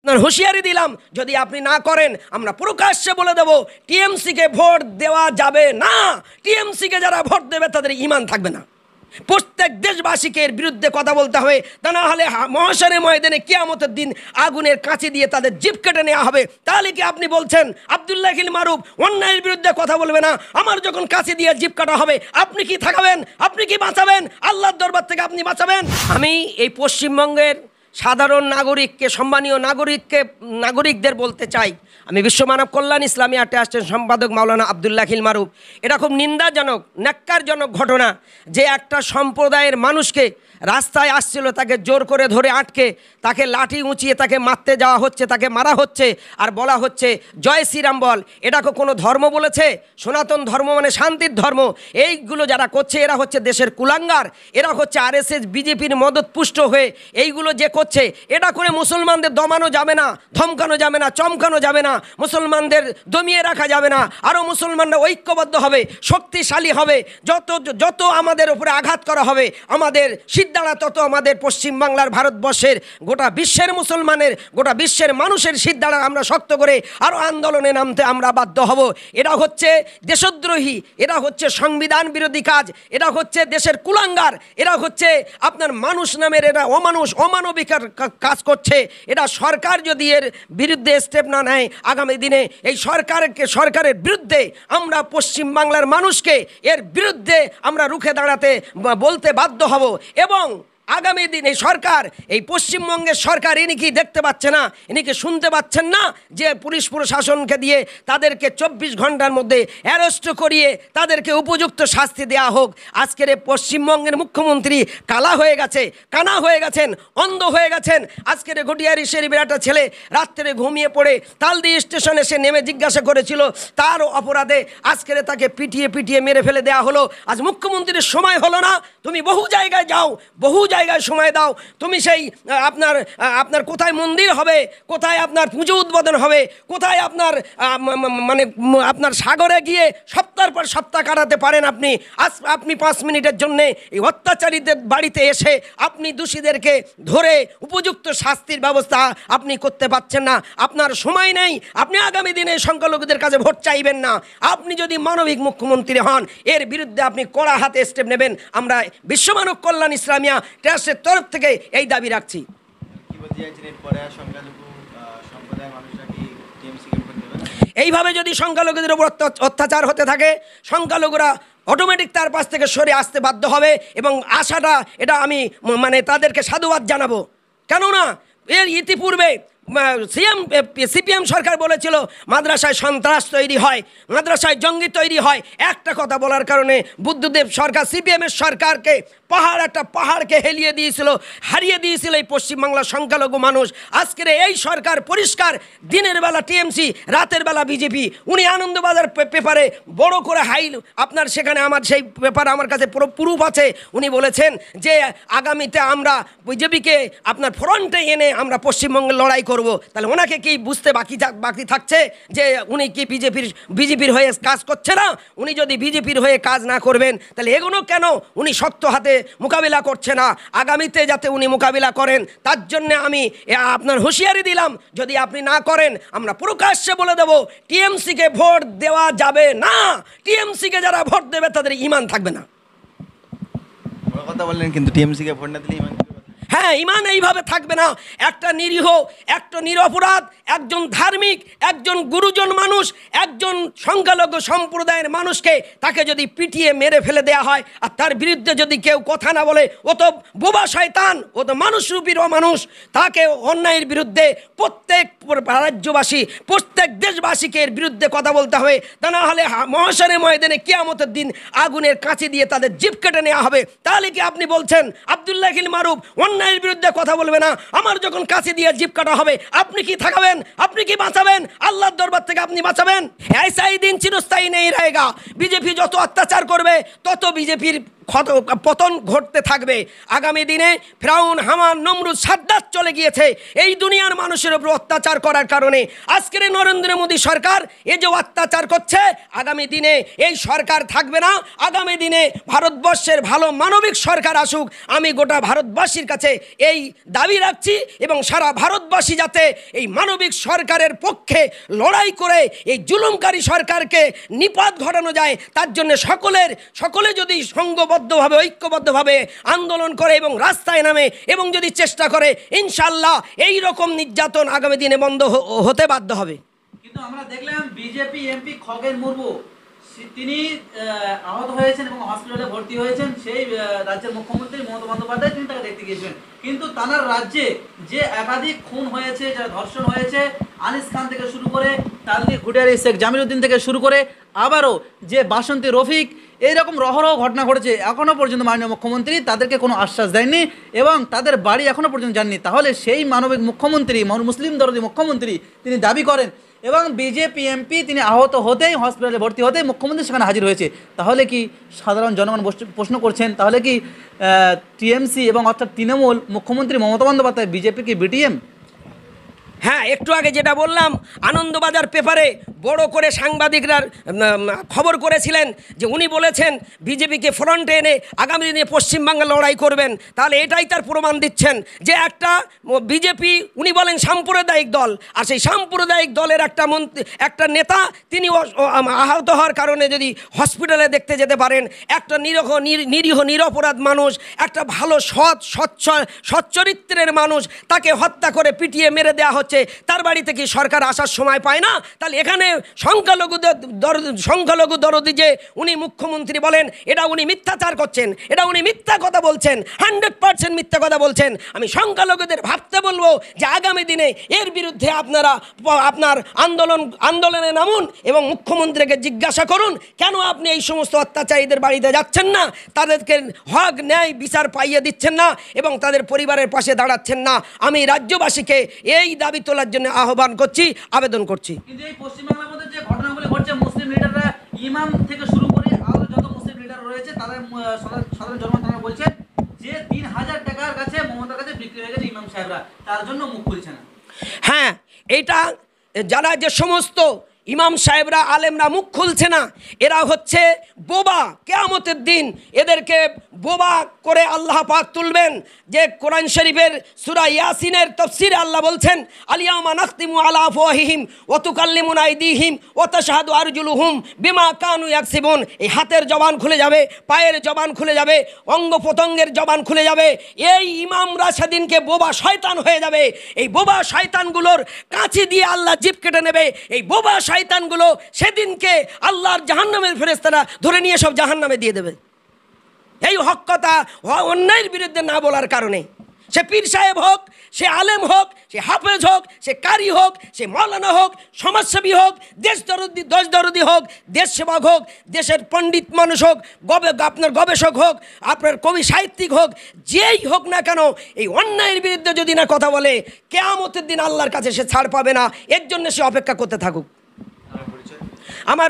আপনার হুঁশিয়ারি দিলাম, যদি আপনি না করেন আমরা প্রকাশ্যে বলে দেব টিএমসিকে ভোট দেওয়া যাবে না। টিএমসিকে যারা ভোট দেবে তাদের ঈমান থাকবে না। প্রত্যেক দেশবাসীকে এর বিরুদ্ধে কথা বলতে হবে, তা না হলে মহাশারে ময়দানে কিয়ামতের দিন আগুনের কাঁচি দিয়ে তাদের জিভ কেটে নেওয়া হবে। তাহলে কি আপনি বলছেন আব্দুল্লাহ আল মারুফ অন্যায়ের বিরুদ্ধে কথা বলবে না? আমার যখন কাঁচি দিয়ে জিভ কাটা হবে আপনি কি থাকাবেন? আপনি কি বাঁচাবেন? আল্লাহর দরবার থেকে আপনি বাঁচাবেন? আমি এই পশ্চিমবঙ্গের সাধারণ নাগরিককে, সম্মানীয় নাগরিকদের বলতে চাই, আমি বিশ্ব মানব কল্যাণ ইসলামী ট্রাস্টের সম্পাদক মাওলানা আব্দুল্লাহ আল মারুফ, এটা খুব নিন্দাজনক, ন্যাক্কারজনক ঘটনা যে একটা সম্প্রদায়ের মানুষকে রাস্তায় আসছিল তাকে জোর করে ধরে আটকে তাকে লাঠি উঁচিয়ে তাকে মারতে যাওয়া হচ্ছে, তাকে মারা হচ্ছে, আর বলা হচ্ছে জয় শ্রীরাম বল। এটাকে কোনো ধর্ম বলেছে? সনাতন ধর্ম মানে শান্তির ধর্ম। এইগুলো যারা করছে এরা হচ্ছে দেশের কুলাঙ্গার, এরা হচ্ছে আরএসএস বিজেপির মদতপুষ্ট হয়ে এইগুলো যে করছে, এটা করে মুসলমানদের দমানো যাবে না, ধমকানো যাবে না, চমকানো যাবে না, মুসলমানদের দমিয়ে রাখা যাবে না। আরও মুসলমানরা ঐক্যবদ্ধ হবে, শক্তিশালী হবে। যত আমাদের উপরে আঘাত করা হবে আমাদের সিদ্ধারা, তত আমাদের পশ্চিমবাংলার, ভারতবর্ষের, গোটা বিশ্বের মুসলমানের, গোটা বিশ্বের মানুষের সিদ্ধারা আমরা শক্ত করে আরও আন্দোলনে নামতে আমরা বাধ্য হব। এরা হচ্ছে দেশদ্রোহী, এরা হচ্ছে সংবিধান বিরোধী কাজ, এরা হচ্ছে দেশের কুলাঙ্গার, এরা হচ্ছে আপনার মানুষ নামের এরা অমানবিক কাজ করছে। এটা সরকার যদি এর বিরুদ্ধে স্টেপ না নেয়, আগামী দিনে এই সরকারের বিরুদ্ধে আমরা পশ্চিমবাংলার মানুষকে এর বিরুদ্ধে আমরা রুখে দাঁড়াতে বলতে বাধ্য হব। এবং আগামী দিনে সরকার, এই পশ্চিমবঙ্গের সরকার, ইনি কি দেখতে পাচ্ছে না, ইনি কি শুনতে পাচ্ছেন না যে পুলিশ প্রশাসনকে দিয়ে তাদেরকে 24 ঘন্টার মধ্যে অ্যারেস্ট করিয়ে তাদেরকে উপযুক্ত শাস্তি দেওয়া হোক? আজকের এই পশ্চিমবঙ্গের মুখ্যমন্ত্রী কালা হয়ে গেছে, কানা হয়ে গেছেন, অন্ধ হয়ে গেছেন। আজকের ঘটিয়ারি শরীফের একটা ছেলে রাত্রে ঘুমিয়ে পড়ে তালদি স্টেশনে এসে নেমে জিজ্ঞাসা করেছিল, তার অপরাধে আজকের তাকে পিটিয়ে মেরে ফেলে দেওয়া হলো। আজ মুখ্যমন্ত্রীর সময় হলো না? তুমি বহু জায়গায় যাও, বহু জায়গায় সময় দাও, তুমি সেই আপনার কোথায় মন্দির হবে, কোথায় আপনার পুজো উদ্বোধন হবে, কোথায় আপনার আপনার সাগরে গিয়ে সপ্তাহের পর সপ্তাহ কাটাতে পারেন আপনি। আপনি 5 মিনিটের জন্যে এই অত্যাচারীদের বাড়িতে এসে আপনি দোষীদেরকে ধরে উপযুক্ত শাস্তির ব্যবস্থা আপনি করতে পারছেন না। আপনার সময় নেই, আপনি আগামী দিনে সংখ্যালঘুদের কাছে ভোট চাইবেন না। আপনি যদি মানবিক মুখ্যমন্ত্রী হন, এর বিরুদ্ধে আপনি কড়া হাতে স্টেপ নেবেন। আমরা বিশ্ব মানব কল্যাণ ইসলামিয়া ট্রাস্টের তরফ থেকে এই দাবি রাখছি। এইভাবে যদি সংখ্যালঘুদের উপর অত্যাচার হতে থাকে, সংখ্যালঘুরা অটোমেটিক তার পাশ থেকে সরে আসতে বাধ্য হবে। এবং আশাটা এটা আমি তাদেরকে সাধুবাদ জানাবো। কেননা এর ইতিপূর্বে সিপিএম সরকার বলেছিল মাদ্রাসায় সন্ত্রাস তৈরি হয়, মাদ্রাসায় জঙ্গি তৈরি হয়। একটা কথা বলার কারণে বুদ্ধদেব সরকার, সিপিএমের সরকারকে একটা পাহাড়কে হারিয়ে দিয়েছিল এই পশ্চিমবাংলার সংখ্যালঘু মানুষ। আজকের এই সরকার পরিষ্কার, দিনের বেলা টিএমসি, রাতের বেলা বিজেপি। উনি আনন্দবাজার পেপারে বড় করে আপনার সেখানে আমার সেই পেপার আমার কাছে পুরো প্রুফ আছে। উনি বলেছেন যে আগামীতে আমরা বিজেপিকে আপনার ফ্রন্টে এনে আমরা পশ্চিমবঙ্গে লড়াই করব। তাহলে ওনাকে কি বুঝতে বাকি থাকছে যে উনি কি বিজেপির হয়ে কাজ করছে না? উনি যদি বিজেপির হয়ে কাজ না করবেন তাহলে এগুলো কেন উনি শক্ত হাতে মোকাবিলা করছে না? আগামীতে যাতে উনি মোকাবিলা করেন তার জন্য আমি আপনার হুঁশিয়ারি দিলাম, যদি আপনি না করেন আমরা প্রকাশ্যে বলে দেব টিএমসিকে ভোট দেওয়া যাবে না। টিএমসিকে যারা ভোট দেবে তাদের ঈমান থাকবে না। কথা বললেন, কিন্তু টিএমসিকে ভোট না দিলে ঈমান, হ্যাঁ, ঈমান এইভাবে থাকবে না। একটা নিরীহ, একটা নিরপরাধ, একজন ধার্মিক, একজন গুরুজন মানুষ, একজন সংখ্যালঘু সম্প্রদায়ের মানুষকে তাকে যদি পিটিয়ে মেরে ফেলে দেওয়া হয় আর তার বিরুদ্ধে যদি কেউ কথা না বলে, ও তো বোবা শয়তান, ও তো মানুষরূপী মানুষ। তাকে অন্যায়ের বিরুদ্ধে প্রত্যেক রাজ্যবাসী, প্রত্যেক দেশবাসীকে এর বিরুদ্ধে কথা বলতে হবে, তা না হলে মহাশারে ময়দানে কিয়ামতের দিন আগুনের কাঁচি দিয়ে তাদের জিভ কেটে নেওয়া হবে। তাহলে কি আপনি বলছেন আব্দুল্লাহ আল মারুফ অন্যায়ের বিরুদ্ধে কথা বলবে না? আমার যখন কাছে দিয়ে জিভ কাটা হবে আপনি কি থাকাবেন? আপনি কি বাঁচাবেন? আল্লাহর দরবার থেকে আপনি বাঁচাবেন? ऐसा ही दिन চিরস্থায়ী নেই रहेगा। বিজেপি যত অত্যাচার করবে তত বিজেপির পতন ঘটতে থাকবে। আগামী দিনে ফিরাউন, হামান, নমরুদ, সাদ্দাত চলে গিয়েছে এই দুনিয়ার মানুষের উপর অত্যাচার করার কারণে। আজকের এই নরেন্দ্র মোদী সরকার এই যে অত্যাচার করছে, আগামী দিনে এই সরকার থাকবে না। আগামী দিনে ভারতবর্ষের ভালো মানবিক সরকার আসুক। আমি গোটা ভারতবাসীর কাছে এই দাবি রাখছি এবং সারা ভারতবাসী যাতে এই মানবিক সরকারের পক্ষে লড়াই করে এই জুলুমকারী সরকারকে নিপাত ঘটানো যায়, তার জন্য সকলে যদি সংঘবদ্ধভাবে, ঐক্যবদ্ধভাবে আন্দোলন করে এবং রাস্তায় নামে এবং যদি চেষ্টা করে, ইনশাল্লাহ এই রকম নির্যাতন আগামী দিনে বন্ধ হতে বাধ্য হবে। কিন্তু আমরা দেখলাম বিজেপি এমপি খগেন মুর্মু তিনি আহত হয়েছেন এবং হসপিটালে ভর্তি হয়েছেন। সেই রাজ্যের মুখ্যমন্ত্রী মমতা বন্দ্যোপাধ্যায় তিনি তাকে দেখতে গিয়েছিলেন। কিন্তু তার রাজ্যে যে একাধিক খুন হয়েছে, যারা ধর্ষণ হয়েছে, আনিস খান থেকে শুরু করে তালদি ঘুটিয়ারি শেখ জামিলউদ্দিন থেকে শুরু করে আবারও যে বাসন্তী রফিক, এইরকম রহরহ ঘটনা ঘটেছে, এখনও পর্যন্ত মাননীয় মুখ্যমন্ত্রী তাদেরকে কোনো আশ্বাস দেননি এবং তাদের বাড়ি এখনও পর্যন্ত যাননি। তাহলে সেই মানবিক মুখ্যমন্ত্রী, মুসলিম দরদি মুখ্যমন্ত্রী তিনি দাবি করেন এবং বিজেপি এমপি তিনি আহত হতেই, হসপিটালে ভর্তি হতেই মুখ্যমন্ত্রী সেখানে হাজির হয়েছে। তাহলে কি সাধারণ জনগণ প্রশ্ন করছেন, তাহলে কি টিএমসি এবং অর্থাৎ তৃণমূল, মুখ্যমন্ত্রী মমতা বন্দ্যোপাধ্যায় বিজেপি কি বিটিএম? হ্যাঁ, একটু আগে যেটা বললাম, আনন্দবাজার পেপারে বড় করে সাংবাদিকরা খবর করেছিলেন যে উনি বলেছেন বিজেপিকে ফ্রন্টে এনে আগামী দিনে পশ্চিমবাংলা লড়াই করবেন। তাহলে এটাই তার প্রমাণ দিচ্ছেন যে একটা বিজেপি, উনি বলেন সাম্প্রদায়িক দল, আর সেই সাম্প্রদায়িক দলের একটা নেতা তিনি আহত হওয়ার কারণে যদি হসপিটালে দেখতে যেতে পারেন, একটা নিরীহ নিরপরাধ মানুষ, একটা ভালো সচ্চরিত্রের মানুষ, তাকে হত্যা করে পিটিয়ে মেরে দেওয়া হচ্ছে, তার বাড়িতে কি সরকার আসার সময় পায় না? তাহলে এখানে সংখ্যালঘু দরদি যে উনি মুখ্যমন্ত্রী বলেন, এটা উনি মিথ্যাচার করছেন, এটা উনি মিথ্যা কথা বলছেন, 100% মিথ্যা কথা বলছেন। আমি সংখ্যালঘুদের ভাবতে বলবো যে আগামী দিনে এর বিরুদ্ধে আপনার আন্দোলনে নামুন এবং মুখ্যমন্ত্রীকে জিজ্ঞাসা করুন কেন আপনি এই সমস্ত অত্যাচারীদের বাড়িতে যাচ্ছেন না, তাদেরকে হক ন্যায় বিচার পাইয়ে দিচ্ছেন না এবং তাদের পরিবারের পাশে দাঁড়াচ্ছেন না। আমি রাজ্যবাসীকে এই দাবি তোলার জন্য আহ্বান করছি, আবেদন করছি। কিন্তু এই পশ্চিমবাংলার মধ্যে যে ঘটনাগুলি ঘটছে, মুসলিম লিডাররা, ইমাম থেকে শুরু করে আরো যত মুসলিম লিডার রয়েছে, তাদের সাধারণ জনগণ তারা বলছে যে 3000 টাকার কাছে মমতার কাছে বিক্রি হয়ে গেছে ইমাম সাহেবরা, তার জন্য মুখ খুলছে না। হ্যাঁ, এটা যারা যে সমস্ত ইমাম সাহেবরা, আলেমরা মুখ খুলছে না, এরা হচ্ছে বোবা। কিয়ামতের দিন এদেরকে বোবা করে আল্লাহ পাক তুলবেন। যে কোরআন শরীফের সূরা ইয়াসিনের তাফসীরে আল্লাহ বলছেন, আলিয়াউমা নাখতিমু আলা আফওয়াহিহিম ওয়া তুকাল্লিমুনা আইদিহিম ওয়া তাশহাদু আরজুলুহুম বিমা কানু ইয়াকসিবুন। এই হাতের জবান খুলে যাবে, পায়ের জবান খুলে যাবে, অঙ্গ প্রত্যঙ্গের জবান খুলে যাবে। এই ইমামরা সেদিনকে বোবা শয়তান হয়ে যাবে। এই বোবা শয়তানগুলোর কাঁচি দিয়ে আল্লাহ জিভ কেটে নেবে। এই বোবা শয়তানগুলো সেদিনকে আল্লাহর জাহান্নামের ফেরেশতারা ধরে নিয়ে সব জাহান্নামে দিয়ে দেবে। এই হক কথা অন্যায়ের বিরুদ্ধে না বলার কারণে, সে পীর সাহেব হোক, সে আলেম হোক, সে হাফেজ হোক, সে কারি হোক, সে মৌলানা হোক, সমাজসেবী হোক, দেশদরদি হোক, দেশ সেবক হোক, দেশের পণ্ডিত মানুষ হোক, আপনার গবেষক হোক, আপনার কবি সাহিত্যিক হোক, যেই হোক না কেন, এই অন্যায়ের বিরুদ্ধে যদি না কথা বলে, কিয়ামতের দিন আল্লাহর কাছে সে ছাড় পাবে না। এর জন্য সে অপেক্ষা করতে থাকুক। আমার